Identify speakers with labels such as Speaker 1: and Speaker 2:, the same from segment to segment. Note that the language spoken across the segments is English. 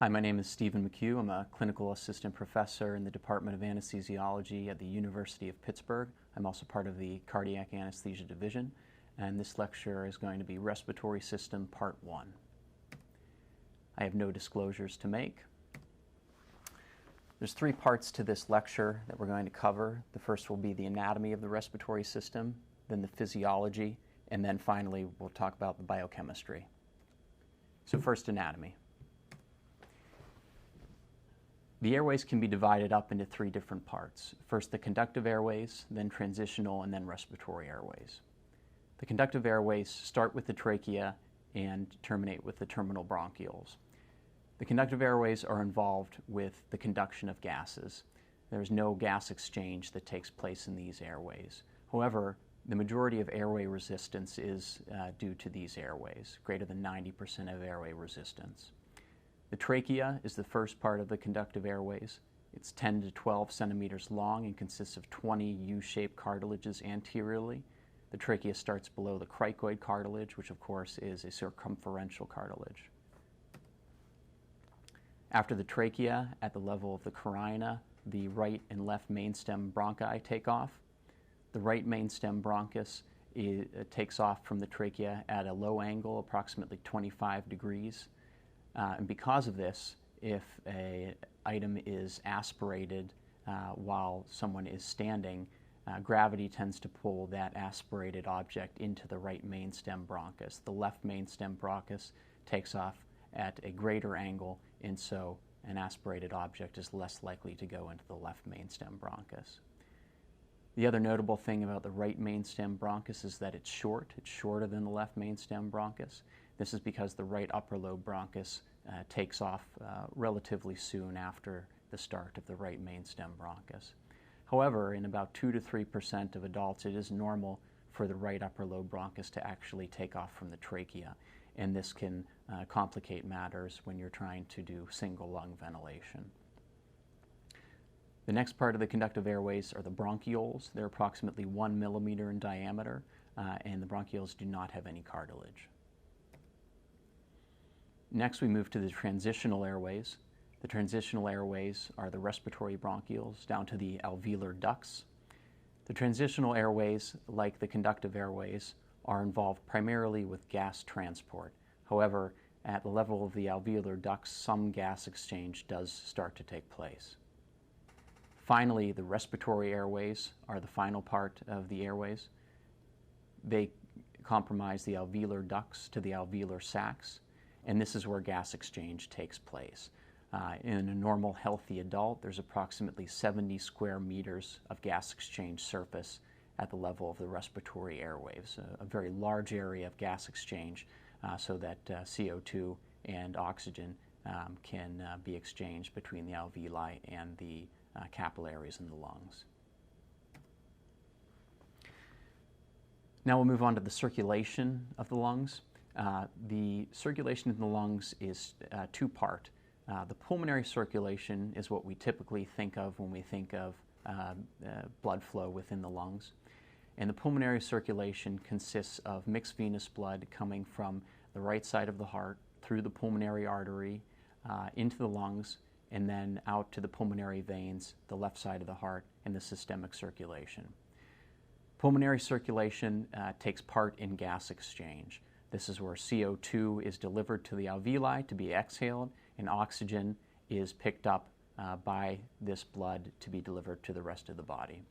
Speaker 1: Hi, my name is Stephen McHugh. I'm a clinical assistant professor in the Department of Anesthesiology at the University of Pittsburgh. I'm also part of the Cardiac Anesthesia Division, and this lecture is going to be Respiratory System Part 1. I have no disclosures to make. There's three parts to this lecture that we're going to cover. The first will be the anatomy of the respiratory system, then the physiology, and then finally we'll talk about the biochemistry. So first, anatomy. The airways can be divided up into three different parts. First, the conductive airways, then transitional, and then respiratory airways. The conductive airways start with the trachea and terminate with the terminal bronchioles. The conductive airways are involved with the conduction of gases. There's no gas exchange that takes place in these airways. However, the majority of airway resistance is due to these airways, greater than 90% of airway resistance. The trachea is the first part of the conductive airways. It's 10 to 12 centimeters long and consists of 20 U-shaped cartilages anteriorly. The trachea starts below the cricoid cartilage, which of course is a circumferential cartilage. After the trachea, at the level of the carina, the right and left mainstem bronchi take off. The right mainstem bronchus takes off from the trachea at a low angle, approximately 25 degrees. And because of this, if an item is aspirated while someone is standing, gravity tends to pull that aspirated object into the right mainstem bronchus. The left mainstem bronchus takes off at a greater angle, and so an aspirated object is less likely to go into the left mainstem bronchus. The other notable thing about the right mainstem bronchus is that it's short. It's shorter than the left mainstem bronchus. This is because the right upper lobe bronchus takes off relatively soon after the start of the right mainstem bronchus. However, in about 2 to 3% of adults, it is normal for the right upper lobe bronchus to actually take off from the trachea, and this can complicate matters when you're trying to do single lung ventilation. The next part of the conductive airways are the bronchioles. They're approximately 1 millimeter in diameter, and the bronchioles do not have any cartilage. Next, we move to the transitional airways. The transitional airways are the respiratory bronchioles down to the alveolar ducts. The transitional airways, like the conductive airways, are involved primarily with gas transport. However, at the level of the alveolar ducts, some gas exchange does start to take place. Finally, the respiratory airways are the final part of the airways. They comprise the alveolar ducts to the alveolar sacs, and this is where gas exchange takes place. In a normal healthy adult, there's approximately 70 square meters of gas exchange surface at the level of the respiratory airways, a very large area of gas exchange so that CO2 and oxygen can be exchanged between the alveoli and the capillaries in the lungs. Now we'll move on to the circulation of the lungs. The circulation in the lungs is two-part. The pulmonary circulation is what we typically think of when we think of blood flow within the lungs. And the pulmonary circulation consists of mixed venous blood coming from the right side of the heart through the pulmonary artery into the lungs, and then out to the pulmonary veins, the left side of the heart, and the systemic circulation. Pulmonary circulation takes part in gas exchange. This is where CO2 is delivered to the alveoli to be exhaled, and oxygen is picked up by this blood to be delivered to the rest of the body.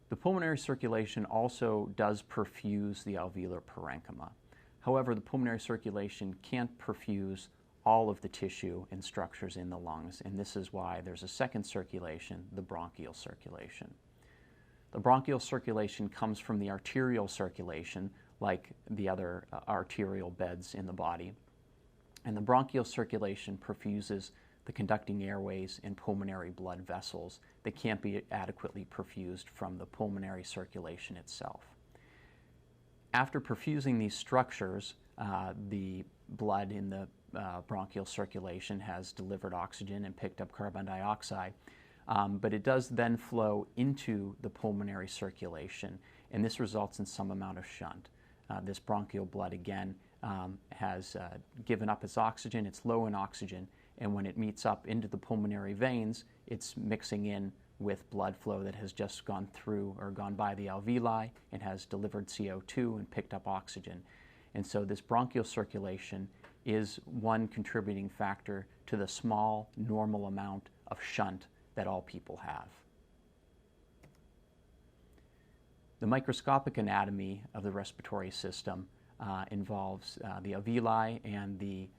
Speaker 1: The pulmonary circulation also does perfuse the alveolar parenchyma. However, the pulmonary circulation can't perfuse all of the tissue and structures in the lungs, and this is why there's a second circulation, the bronchial circulation. The bronchial circulation comes from the arterial circulation, like the other arterial beds in the body, and the bronchial circulation perfuses the conducting airways and pulmonary blood vessels that can't be adequately perfused from the pulmonary circulation itself. After perfusing these structures, the blood in the bronchial circulation has delivered oxygen and picked up carbon dioxide, but it does then flow into the pulmonary circulation, and this results in some amount of shunt. This bronchial blood, again, has given up its oxygen, it's low in oxygen, and when it meets up into the pulmonary veins, it's mixing in with blood flow that has just gone through or gone by the alveoli and has delivered CO2 and picked up oxygen. And so this bronchial circulation is one contributing factor to the small normal amount of shunt that all people have. The microscopic anatomy of the respiratory system involves the alveoli and the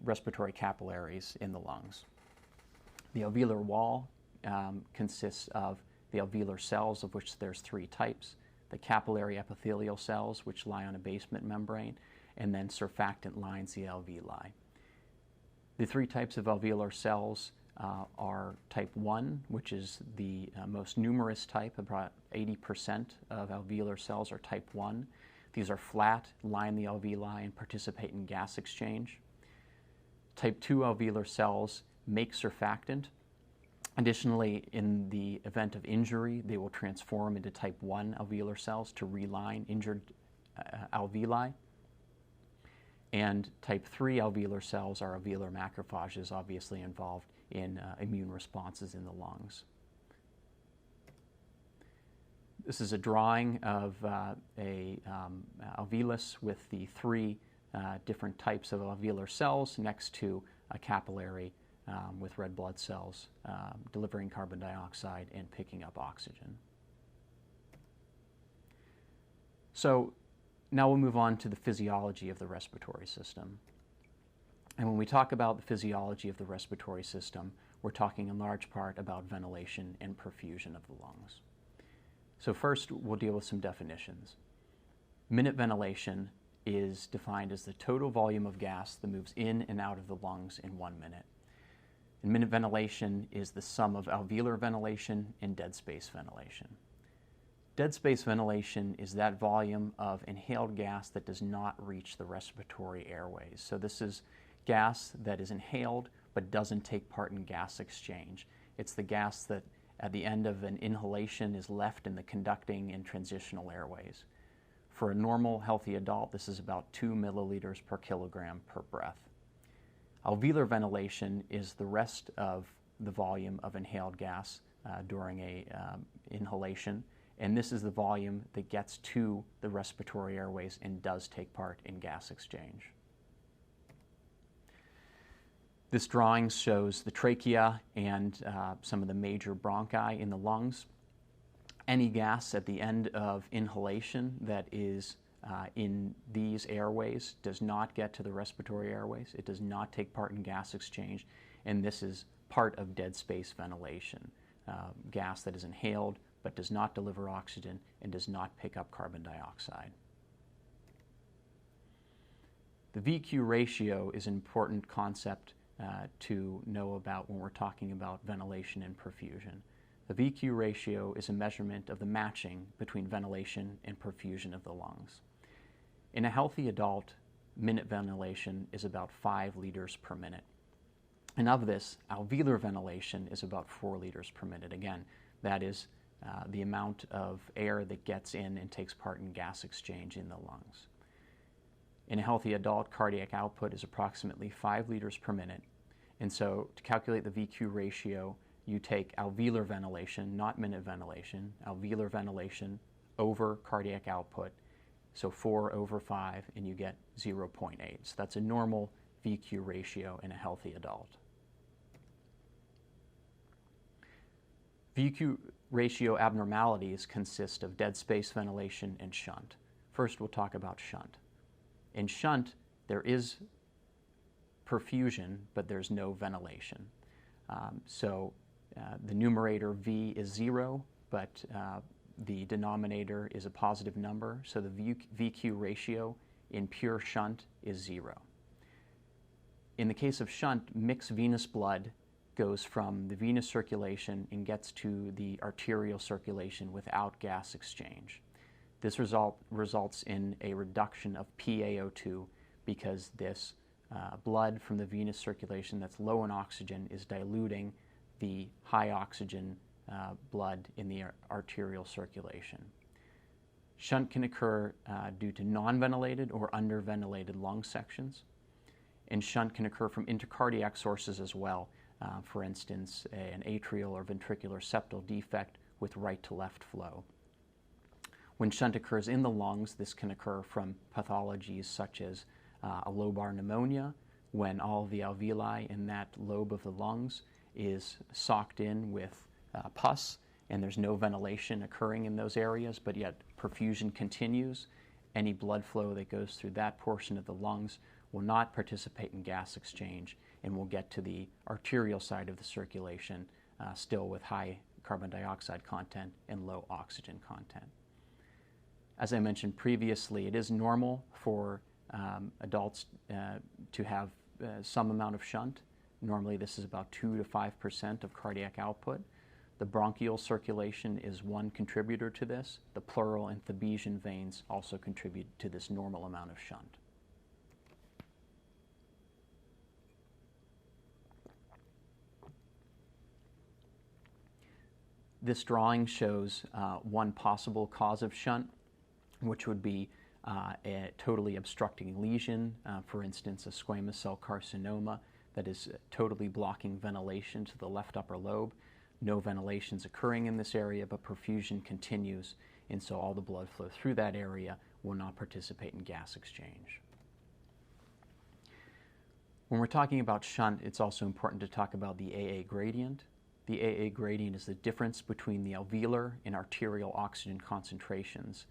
Speaker 1: respiratory capillaries in the lungs. The alveolar wall consists of the alveolar cells, of which there's 3 types, the capillary epithelial cells, which lie on a basement membrane, and then surfactant lines the alveoli. The 3 types of alveolar cells are type 1, which is the most numerous type. About 80% of alveolar cells are type 1. These are flat, line the alveoli, and participate in gas exchange. Type 2 alveolar cells make surfactant. Additionally, in the event of injury, they will transform into type 1 alveolar cells to reline injured alveoli. And type 3 alveolar cells are alveolar macrophages, obviously involved in immune responses in the lungs. This is a drawing of a alveolus with the 3 different types of alveolar cells next to a capillary with red blood cells delivering carbon dioxide and picking up oxygen. So now we'll move on to the physiology of the respiratory system. And when we talk about the physiology of the respiratory system, we're talking in large part about ventilation and perfusion of the lungs. So first, we'll deal with some definitions. Minute ventilation is defined as the total volume of gas that moves in and out of the lungs in 1 minute. And minute ventilation is the sum of alveolar ventilation and dead space ventilation. Dead space ventilation is that volume of inhaled gas that does not reach the respiratory airways. So this is gas that is inhaled but doesn't take part in gas exchange. It's the gas that at the end of an inhalation is left in the conducting and transitional airways. For a normal, healthy adult, this is about 2 milliliters per kilogram per breath. Alveolar ventilation is the rest of the volume of inhaled gas during a inhalation, and this is the volume that gets to the respiratory airways and does take part in gas exchange. This drawing shows the trachea and some of the major bronchi in the lungs. Any gas at the end of inhalation that is in these airways does not get to the respiratory airways. It does not take part in gas exchange, and this is part of dead space ventilation. Gas that is inhaled but does not deliver oxygen and does not pick up carbon dioxide. The VQ ratio is an important concept to know about when we're talking about ventilation and perfusion. The VQ ratio is a measurement of the matching between ventilation and perfusion of the lungs. In a healthy adult, minute ventilation is about 5 liters per minute. And of this, alveolar ventilation is about 4 liters per minute. Again, that is the amount of air that gets in and takes part in gas exchange in the lungs. In a healthy adult, cardiac output is approximately 5 liters per minute. And so to calculate the VQ ratio, you take alveolar ventilation, not minute ventilation, alveolar ventilation over cardiac output, so 4 over 5, and you get 0.8. So that's a normal VQ ratio in a healthy adult. VQ ratio abnormalities consist of dead space ventilation and shunt. First, we'll talk about shunt. In shunt, there is perfusion, but there's no ventilation. The numerator V is 0, but the denominator is a positive number, so the VQ ratio in pure shunt is 0. In the case of shunt, mixed venous blood goes from the venous circulation and gets to the arterial circulation without gas exchange. This results in a reduction of PaO2 because this blood from the venous circulation that's low in oxygen is diluting the high oxygen blood in the arterial circulation. Shunt can occur due to non-ventilated or underventilated lung sections. And shunt can occur from intercardiac sources as well. For instance, an atrial or ventricular septal defect with right to left flow. When shunt occurs in the lungs, this can occur from pathologies such as a lobar pneumonia, when all of the alveoli in that lobe of the lungs is socked in with pus, and there's no ventilation occurring in those areas, but yet perfusion continues. Any blood flow that goes through that portion of the lungs will not participate in gas exchange and will get to the arterial side of the circulation still with high carbon dioxide content and low oxygen content. As I mentioned previously, it is normal for adults to have some amount of shunt. Normally this is about 2 to 5% of cardiac output. The bronchial circulation is one contributor to this. The pleural and Thebesian veins also contribute to this normal amount of shunt. This drawing shows one possible cause of shunt, which would be a totally obstructing lesion, for instance, a squamous cell carcinoma that is totally blocking ventilation to the left upper lobe. No ventilation is occurring in this area, but perfusion continues, and so all the blood flow through that area will not participate in gas exchange. When we're talking about shunt, it's also important to talk about the AA gradient. The AA gradient is the difference between the alveolar and arterial oxygen concentrations.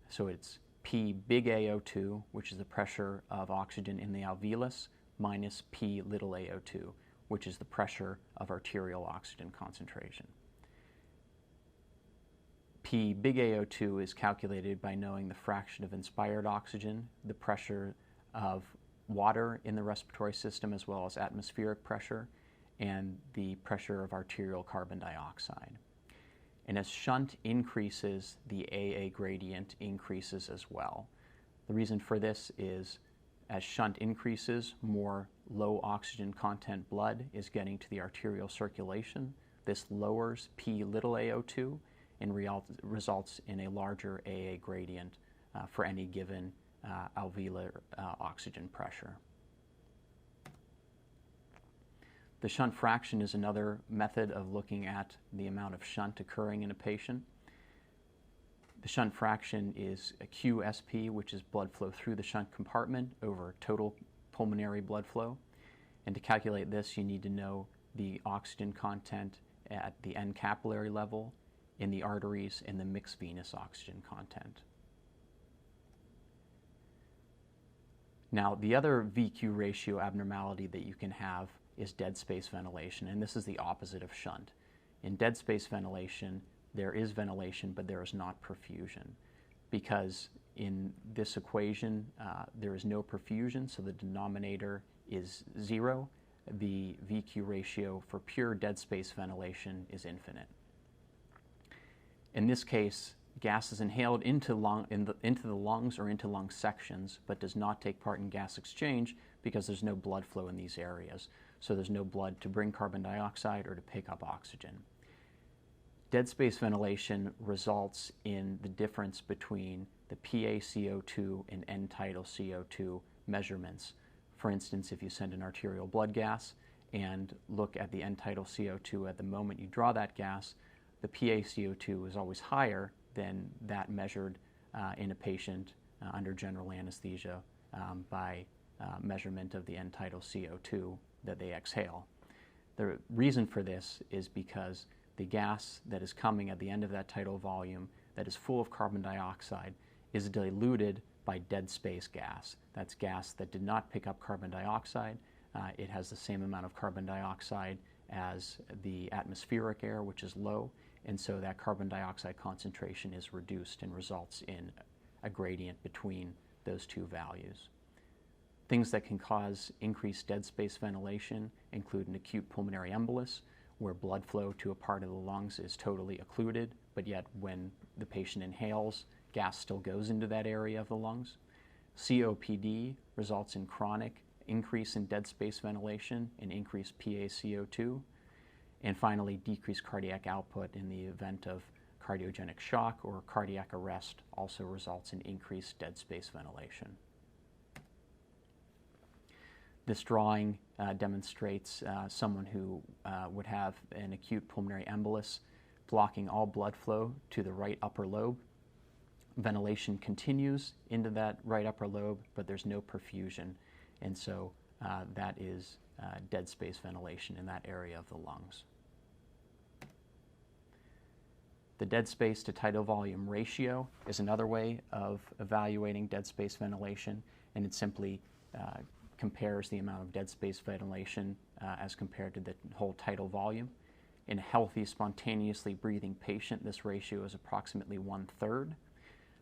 Speaker 1: So it's P big AO2, which is the pressure of oxygen in the alveolus, minus P little AO2, which is the pressure of arterial oxygen concentration. P big AO2 is calculated by knowing the fraction of inspired oxygen, the pressure of water in the respiratory system, as well as atmospheric pressure, and the pressure of arterial carbon dioxide. And as shunt increases, the AA gradient increases as well. The reason for this is as shunt increases, more low oxygen content blood is getting to the arterial circulation. This lowers P little AO2 and results in a larger AA gradient for any given alveolar oxygen pressure. The shunt fraction is another method of looking at the amount of shunt occurring in a patient. The shunt fraction is a QSP, which is blood flow through the shunt compartment over total pulmonary blood flow. And to calculate this, you need to know the oxygen content at the end capillary level, in the arteries, and the mixed venous oxygen content. Now, the other VQ ratio abnormality that you can have is dead space ventilation, and this is the opposite of shunt. In dead space ventilation, there is ventilation, but there is not perfusion, because in this equation, there is no perfusion, so the denominator is 0. The VQ ratio for pure dead space ventilation is infinite. In this case, gas is inhaled into the lungs or into lung sections, but does not take part in gas exchange because there's no blood flow in these areas. So there's no blood to bring carbon dioxide or to pick up oxygen. Dead space ventilation results in the difference between the PaCO2 and end-tidal CO2 measurements. For instance, if you send an arterial blood gas and look at the end-tidal CO2 at the moment you draw that gas, the PaCO2 is always higher than that measured in a patient under general anesthesia by measurement of the end-tidal CO2 that they exhale. The reason for this is because the gas that is coming at the end of that tidal volume that is full of carbon dioxide is diluted by dead space gas. That's gas that did not pick up carbon dioxide. It has the same amount of carbon dioxide as the atmospheric air, which is low, and so that carbon dioxide concentration is reduced and results in a gradient between those two values. Things that can cause increased dead space ventilation include an acute pulmonary embolus, where blood flow to a part of the lungs is totally occluded, but yet when the patient inhales, gas still goes into that area of the lungs. COPD results in chronic increase in dead space ventilation and increased PaCO2. And finally, decreased cardiac output in the event of cardiogenic shock or cardiac arrest also results in increased dead space ventilation. This drawing demonstrates someone who would have an acute pulmonary embolus blocking all blood flow to the right upper lobe. Ventilation continues into that right upper lobe, but there's no perfusion, and so that is dead space ventilation in that area of the lungs. The dead space to tidal volume ratio is another way of evaluating dead space ventilation, and it simply compares the amount of dead space ventilation as compared to the whole tidal volume. In a healthy, spontaneously breathing patient, this ratio is approximately 1/3.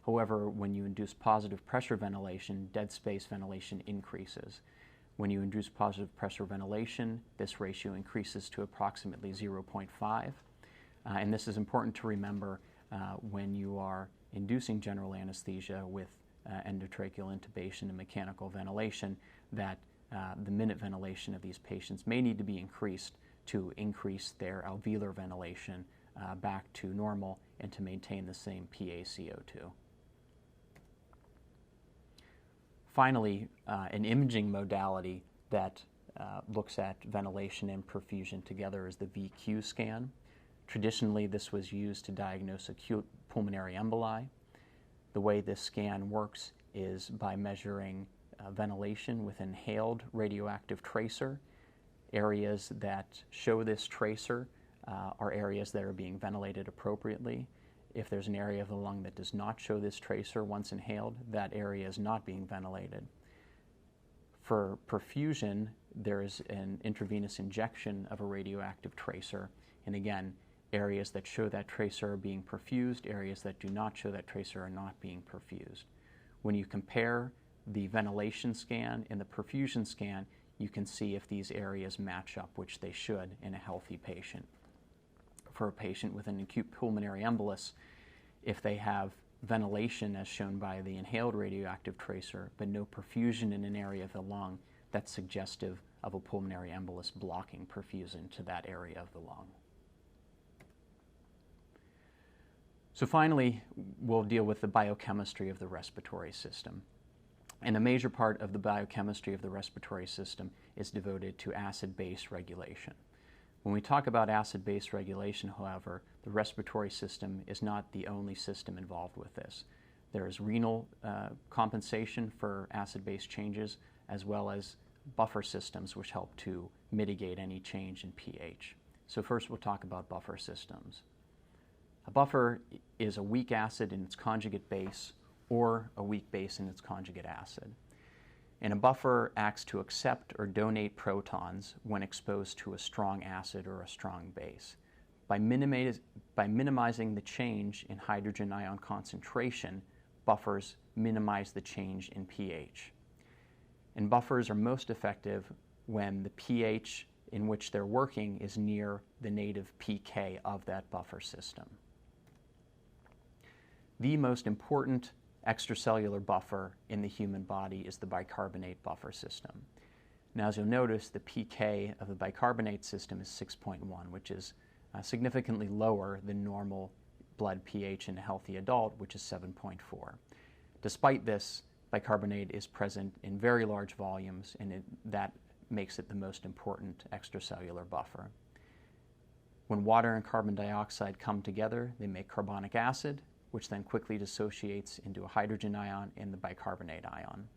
Speaker 1: However, when you induce positive pressure ventilation, dead space ventilation increases. When you induce positive pressure ventilation, this ratio increases to approximately 0.5. And this is important to remember when you are inducing general anesthesia with endotracheal intubation and mechanical ventilation, that the minute ventilation of these patients may need to be increased to increase their alveolar ventilation back to normal and to maintain the same PaCO2. Finally, an imaging modality that looks at ventilation and perfusion together is the VQ scan. Traditionally, this was used to diagnose acute pulmonary emboli. The way this scan works is by measuring ventilation with inhaled radioactive tracer. Areas that show this tracer are areas that are being ventilated appropriately. If there's an area of the lung that does not show this tracer once inhaled, that area is not being ventilated. For perfusion, there is an intravenous injection of a radioactive tracer, and again, areas that show that tracer are being perfused, areas that do not show that tracer are not being perfused. When you compare the ventilation scan and the perfusion scan, you can see if these areas match up, which they should in a healthy patient. For a patient with an acute pulmonary embolus, if they have ventilation as shown by the inhaled radioactive tracer, but no perfusion in an area of the lung, that's suggestive of a pulmonary embolus blocking perfusion to that area of the lung. So finally, we'll deal with the biochemistry of the respiratory system. And a major part of the biochemistry of the respiratory system is devoted to acid-base regulation. When we talk about acid-base regulation, however, the respiratory system is not the only system involved with this. There is renal compensation for acid-base changes, as well as buffer systems which help to mitigate any change in pH. So first we'll talk about buffer systems. A buffer is a weak acid in its conjugate base or a weak base in its conjugate acid. And a buffer acts to accept or donate protons when exposed to a strong acid or a strong base. By minimizing the change in hydrogen ion concentration, buffers minimize the change in pH. And buffers are most effective when the pH in which they're working is near the native pK of that buffer system. The most important extracellular buffer in the human body is the bicarbonate buffer system. Now, as you'll notice, the pK of the bicarbonate system is 6.1, which is significantly lower than normal blood pH in a healthy adult, which is 7.4. Despite this, bicarbonate is present in very large volumes, and that makes it the most important extracellular buffer. When water and carbon dioxide come together, they make carbonic acid, which then quickly dissociates into a hydrogen ion and the bicarbonate ion.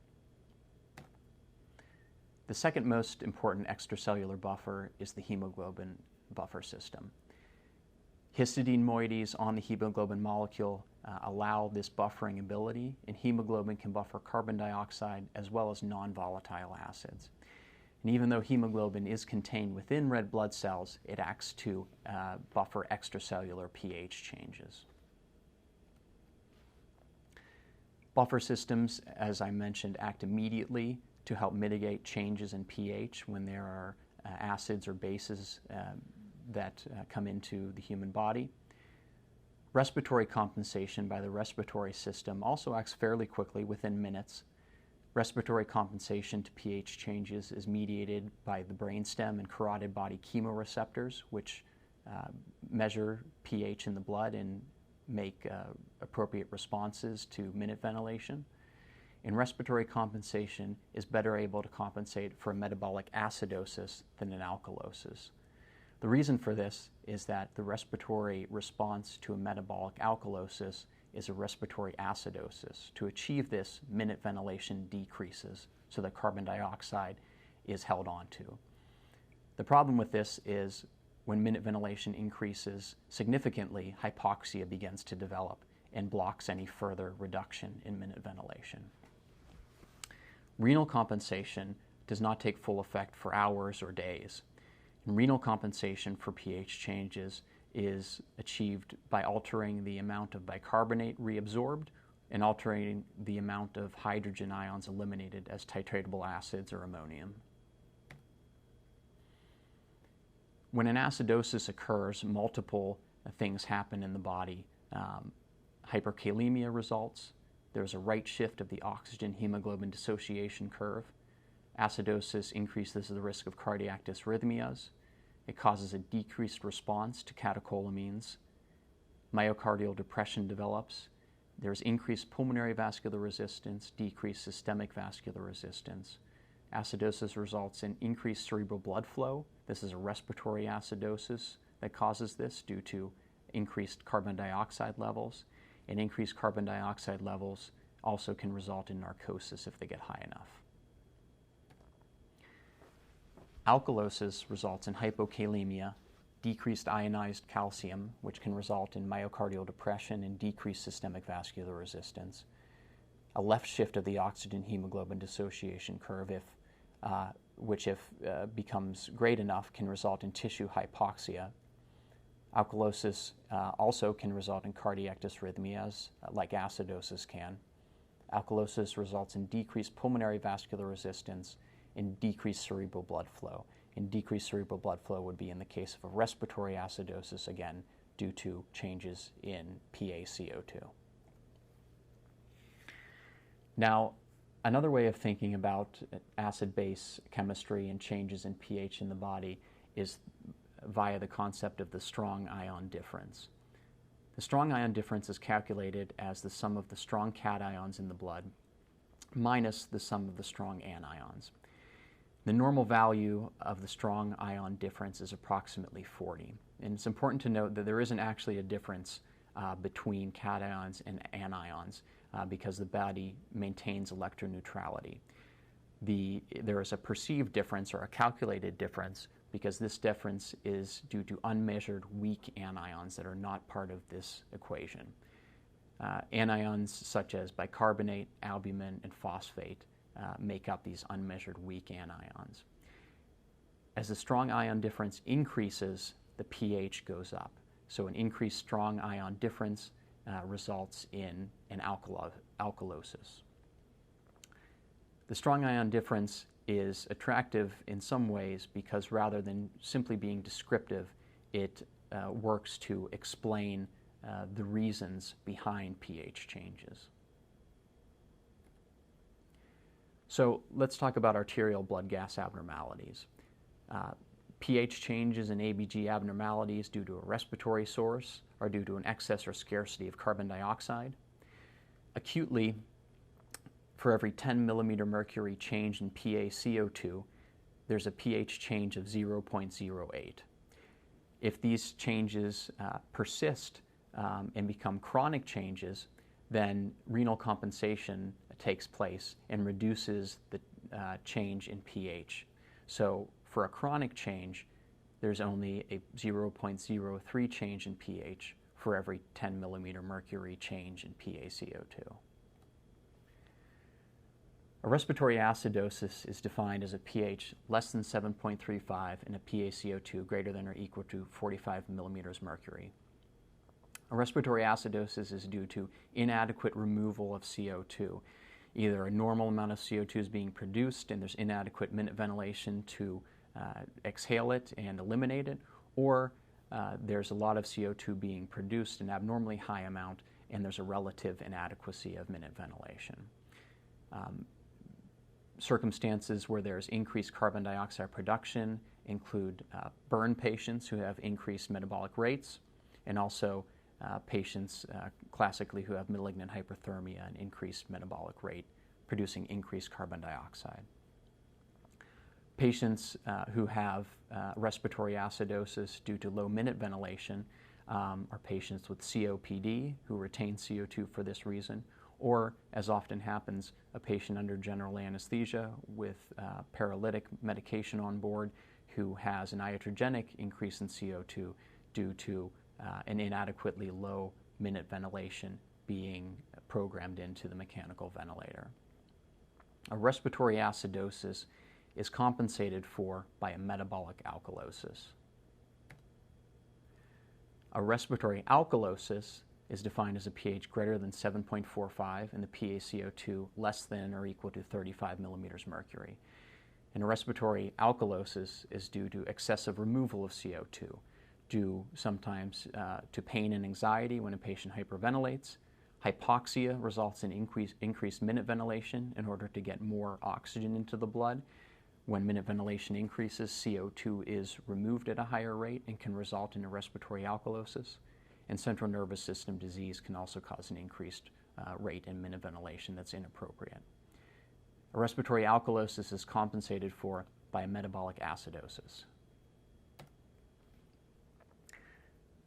Speaker 1: The second most important extracellular buffer is the hemoglobin buffer system. Histidine moieties on the hemoglobin molecule allow this buffering ability, and hemoglobin can buffer carbon dioxide as well as non-volatile acids. And even though hemoglobin is contained within red blood cells, it acts to buffer extracellular pH changes. Buffer systems, as I mentioned, act immediately to help mitigate changes in pH when there are acids or bases that come into the human body. Respiratory compensation by the respiratory system also acts fairly quickly, within minutes. Respiratory compensation to pH changes is mediated by the brainstem and carotid body chemoreceptors, which measure pH in the blood and make appropriate responses to minute ventilation. and respiratory compensation is better able to compensate for a metabolic acidosis than an alkalosis. The reason for this is that the respiratory response to a metabolic alkalosis is a respiratory acidosis. To achieve this, minute ventilation decreases so that carbon dioxide is held onto. The problem with this is when minute ventilation increases significantly, hypoxia begins to develop and blocks any further reduction in minute ventilation. Renal compensation does not take full effect for hours or days. And renal compensation for pH changes is achieved by altering the amount of bicarbonate reabsorbed and altering the amount of hydrogen ions eliminated as titratable acids or ammonium. When an acidosis occurs, multiple things happen in the body. Hyperkalemia results. There's a right shift of the oxygen-hemoglobin dissociation curve. Acidosis increases the risk of cardiac dysrhythmias. It causes a decreased response to catecholamines. Myocardial depression develops. There's increased pulmonary vascular resistance, decreased systemic vascular resistance. Acidosis results in increased cerebral blood flow. This is a respiratory acidosis that causes this due to increased carbon dioxide levels. And increased carbon dioxide levels also can result in narcosis if they get high enough. Alkalosis results in hypokalemia, decreased ionized calcium, which can result in myocardial depression and decreased systemic vascular resistance. A left shift of the oxygen-hemoglobin dissociation curve, which becomes great enough, can result in tissue hypoxia. Alkalosis also can result in cardiac dysrhythmias, like acidosis can. Alkalosis results in decreased pulmonary vascular resistance and decreased cerebral blood flow. And decreased cerebral blood flow would be in the case of a respiratory acidosis, again, due to changes in PaCO2. Now, another way of thinking about acid-base chemistry and changes in pH in the body is via the concept of the strong ion difference. The strong ion difference is calculated as the sum of the strong cations in the blood minus the sum of the strong anions. The normal value of the strong ion difference is approximately 40. And it's important to note that there isn't actually a difference between cations and anions because the body maintains electroneutrality. There is a perceived difference or a calculated difference because this difference is due to unmeasured weak anions that are not part of this equation. Anions such as bicarbonate, albumin, and phosphate make up these unmeasured weak anions. As the strong ion difference increases, the pH goes up. So an increased strong ion difference results in an alkalosis. The strong ion difference is attractive in some ways because rather than simply being descriptive, it works to explain the reasons behind pH changes. So let's talk about arterial blood gas abnormalities. pH changes in ABG abnormalities due to a respiratory source or due to an excess or scarcity of carbon dioxide. Acutely, for every 10 millimeter mercury change in PaCO2, there's a pH change of 0.08. If these changes persist and become chronic changes, then renal compensation takes place and reduces the change in pH. So for a chronic change, there's only a 0.03 change in pH for every 10 millimeter mercury change in PaCO2. A respiratory acidosis is defined as a pH less than 7.35 and a PaCO2 greater than or equal to 45 millimeters mercury. A respiratory acidosis is due to inadequate removal of CO2. Either a normal amount of CO2 is being produced and there's inadequate minute ventilation to exhale it and eliminate it, or there's a lot of CO2 being produced, an abnormally high amount, and there's a relative inadequacy of minute ventilation. Circumstances where there's increased carbon dioxide production include burn patients who have increased metabolic rates, and also patients classically who have malignant hyperthermia and increased metabolic rate producing increased carbon dioxide. Patients who have respiratory acidosis due to low minute ventilation are patients with COPD who retain CO2 for this reason, or, as often happens, a patient under general anesthesia with paralytic medication on board who has an iatrogenic increase in CO2 due to an inadequately low minute ventilation being programmed into the mechanical ventilator. A respiratory acidosis is compensated for by a metabolic alkalosis. A respiratory alkalosis is defined as a pH greater than 7.45 and the PaCO2 less than or equal to 35 millimeters mercury. And a respiratory alkalosis is due to excessive removal of CO2, due sometimes to pain and anxiety when a patient hyperventilates. Hypoxia results in increased minute ventilation in order to get more oxygen into the blood. When minute ventilation increases, CO2 is removed at a higher rate and can result in a respiratory alkalosis. And central nervous system disease can also cause an increased rate in minute ventilation that's inappropriate. A respiratory alkalosis is compensated for by a metabolic acidosis.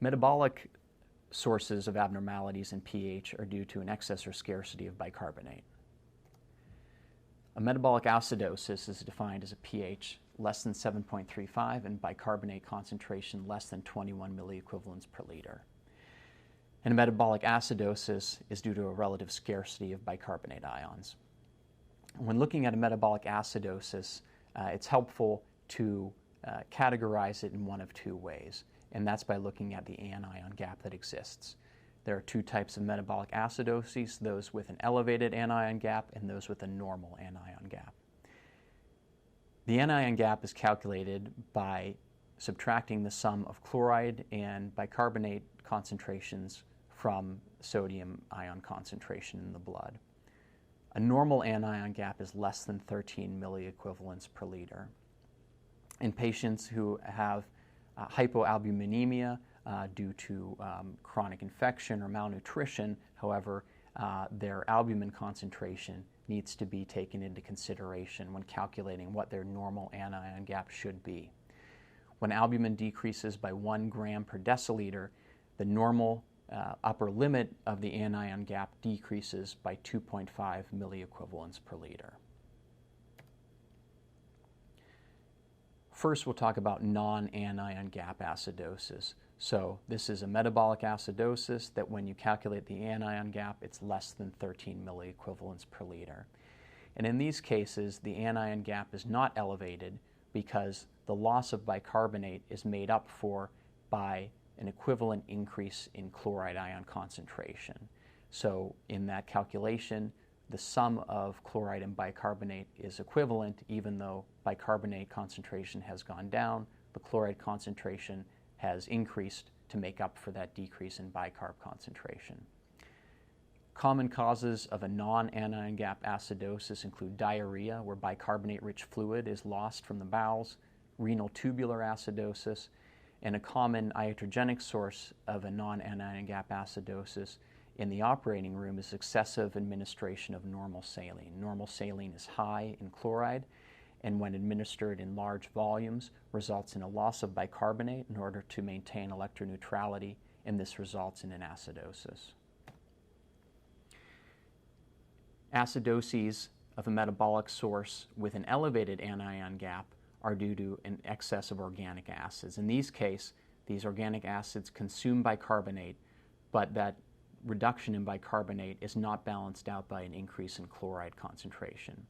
Speaker 1: Metabolic sources of abnormalities in pH are due to an excess or scarcity of bicarbonate. A metabolic acidosis is defined as a pH less than 7.35 and bicarbonate concentration less than 21 milliequivalents per liter. And a metabolic acidosis is due to a relative scarcity of bicarbonate ions. When looking at a metabolic acidosis, it's helpful to categorize it in one of two ways, and that's by looking at the anion gap that exists. There are two types of metabolic acidoses, those with an elevated anion gap and those with a normal anion gap. The anion gap is calculated by subtracting the sum of chloride and bicarbonate concentrations from sodium ion concentration in the blood. A normal anion gap is less than 13 milliequivalents per liter. In patients who have hypoalbuminemia due to chronic infection or malnutrition, however, their albumin concentration needs to be taken into consideration when calculating what their normal anion gap should be. When albumin decreases by 1 gram per deciliter, the normal upper limit of the anion gap decreases by 2.5 milliequivalents per liter. First, we'll talk about non-anion gap acidosis. So this is a metabolic acidosis that when you calculate the anion gap, it's less than 13 milliequivalents per liter. And in these cases, the anion gap is not elevated because the loss of bicarbonate is made up for by an equivalent increase in chloride ion concentration. So in that calculation, the sum of chloride and bicarbonate is equivalent, even though bicarbonate concentration has gone down, the chloride concentration has increased to make up for that decrease in bicarb concentration. Common causes of a non-anion gap acidosis include diarrhea, where bicarbonate-rich fluid is lost from the bowels, renal tubular acidosis, and a common iatrogenic source of a non-anion gap acidosis in the operating room is excessive administration of normal saline. Normal saline is high in chloride, and when administered in large volumes, results in a loss of bicarbonate in order to maintain electroneutrality, and this results in an acidosis. Acidoses of a metabolic source with an elevated anion gap are due to an excess of organic acids. In these cases, these organic acids consume bicarbonate, but that reduction in bicarbonate is not balanced out by an increase in chloride concentration.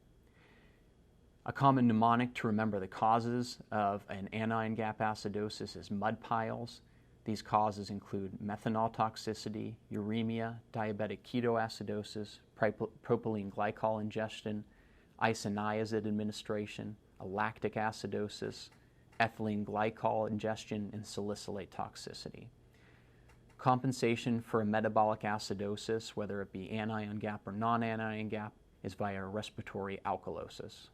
Speaker 1: A common mnemonic to remember the causes of an anion gap acidosis is mud piles. These causes include methanol toxicity, uremia, diabetic ketoacidosis, propylene glycol ingestion, isoniazid administration, a lactic acidosis, ethylene glycol ingestion, and salicylate toxicity. Compensation for a metabolic acidosis, whether it be anion gap or non-anion gap, is via respiratory alkalosis.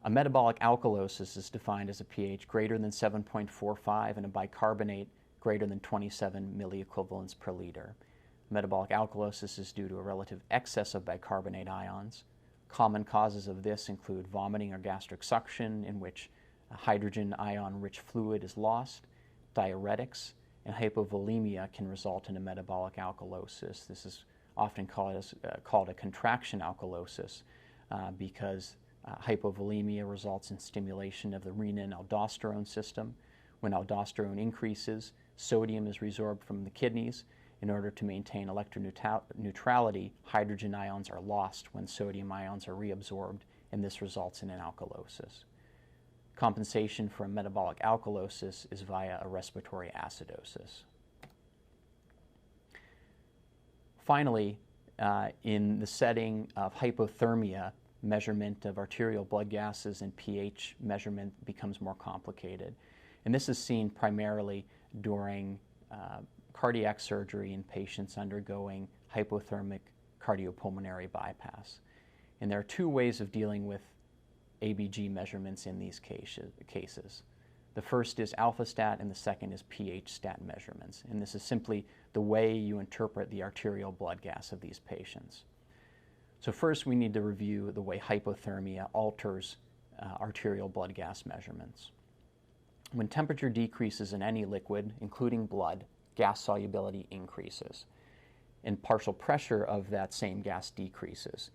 Speaker 1: A metabolic alkalosis is defined as a pH greater than 7.45 and a bicarbonate greater than 27 milliequivalents per liter. Metabolic alkalosis is due to a relative excess of bicarbonate ions. Common causes of this include vomiting or gastric suction, in which hydrogen ion-rich fluid is lost, diuretics, and hypovolemia can result in a metabolic alkalosis. This is often called a contraction alkalosis because hypovolemia results in stimulation of the renin-aldosterone system. When aldosterone increases, sodium is resorbed from the kidneys. In order to maintain electroneutrality, hydrogen ions are lost when sodium ions are reabsorbed, and this results in an alkalosis. Compensation for a metabolic alkalosis is via a respiratory acidosis. Finally, in the setting of hypothermia, measurement of arterial blood gases and pH measurement becomes more complicated. And this is seen primarily during cardiac surgery in patients undergoing hypothermic cardiopulmonary bypass. And there are two ways of dealing with ABG measurements in these cases. The first is alpha stat and the second is pH stat measurements. And this is simply the way you interpret the arterial blood gas of these patients. So first we need to review the way hypothermia alters arterial blood gas measurements. When temperature decreases in any liquid, including blood, gas solubility increases, and partial pressure of that same gas decreases.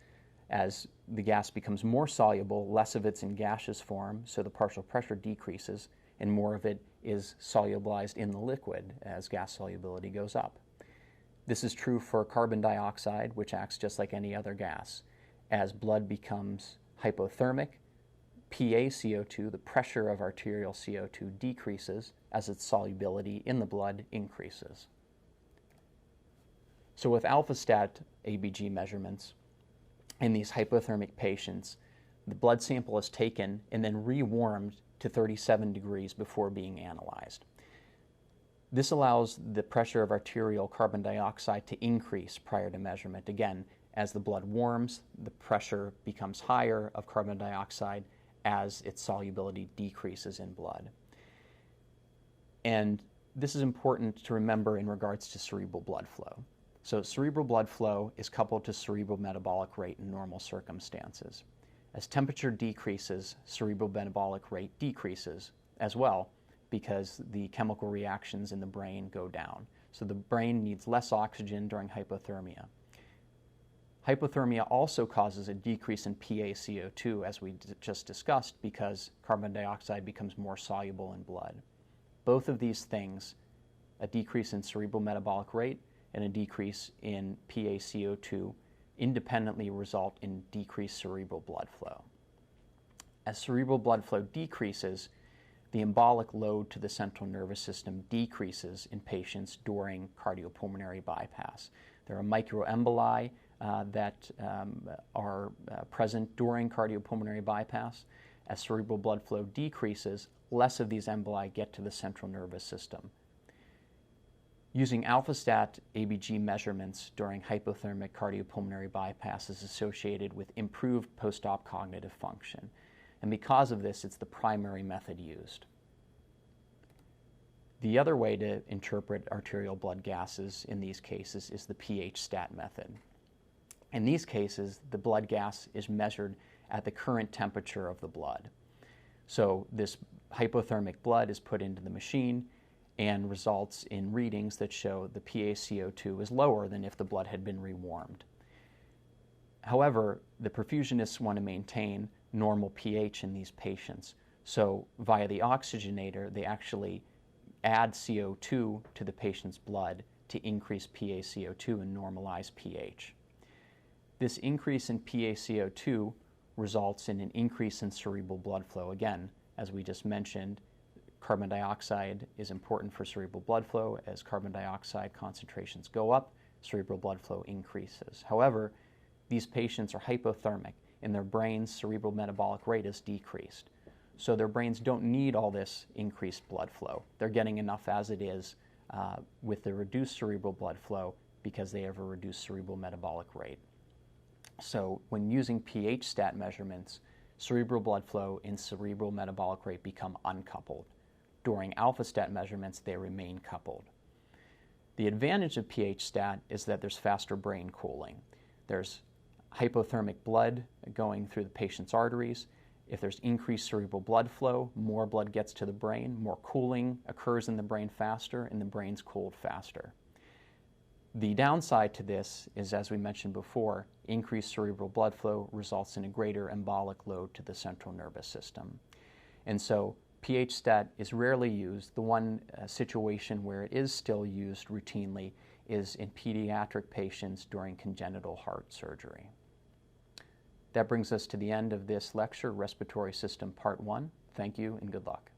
Speaker 1: As the gas becomes more soluble, less of it's in gaseous form, so the partial pressure decreases, and more of it is solubilized in the liquid as gas solubility goes up. This is true for carbon dioxide, which acts just like any other gas. As blood becomes hypothermic, PaCO2, the pressure of arterial CO2, decreases as its solubility in the blood increases. So with alpha stat ABG measurements in these hypothermic patients, the blood sample is taken and then rewarmed to 37 degrees before being analyzed. This allows the pressure of arterial carbon dioxide to increase prior to measurement. Again, as the blood warms, the pressure becomes higher of carbon dioxide as its solubility decreases in blood. And this is important to remember in regards to cerebral blood flow. So cerebral blood flow is coupled to cerebral metabolic rate in normal circumstances. As temperature decreases, cerebral metabolic rate decreases as well because the chemical reactions in the brain go down. So the brain needs less oxygen during hypothermia. Hypothermia also causes a decrease in PaCO2, as we just discussed, because carbon dioxide becomes more soluble in blood. Both of these things, a decrease in cerebral metabolic rate and a decrease in PaCO2, independently result in decreased cerebral blood flow. As cerebral blood flow decreases, the embolic load to the central nervous system decreases in patients during cardiopulmonary bypass. There are microemboli that are present during cardiopulmonary bypass. As cerebral blood flow decreases, less of these emboli get to the central nervous system. Using alpha stat ABG measurements during hypothermic cardiopulmonary bypass is associated with improved post-op cognitive function. And because of this, it's the primary method used. The other way to interpret arterial blood gases in these cases is the pH stat method. In these cases, the blood gas is measured at the current temperature of the blood. So this hypothermic blood is put into the machine and results in readings that show the PaCO2 is lower than if the blood had been rewarmed. However, the perfusionists want to maintain normal pH in these patients. So via the oxygenator, they actually add CO2 to the patient's blood to increase PaCO2 and normalize pH. This increase in PaCO2 results in an increase in cerebral blood flow. Again, as we just mentioned, carbon dioxide is important for cerebral blood flow. As carbon dioxide concentrations go up, cerebral blood flow increases. However, these patients are hypothermic and their brain's cerebral metabolic rate is decreased. So their brains don't need all this increased blood flow. They're getting enough as it is with the reduced cerebral blood flow because they have a reduced cerebral metabolic rate. So when using pH stat measurements, cerebral blood flow and cerebral metabolic rate become uncoupled. During alpha stat measurements, they remain coupled. The advantage of pH stat is that there's faster brain cooling. There's hypothermic blood going through the patient's arteries. If there's increased cerebral blood flow, more blood gets to the brain, more cooling occurs in the brain faster, and the brain's cooled faster. The downside to this is, as we mentioned before, increased cerebral blood flow results in a greater embolic load to the central nervous system. And so pH stat is rarely used. The one situation where it is still used routinely is in pediatric patients during congenital heart surgery. That brings us to the end of this lecture, Respiratory System Part 1. Thank you and good luck.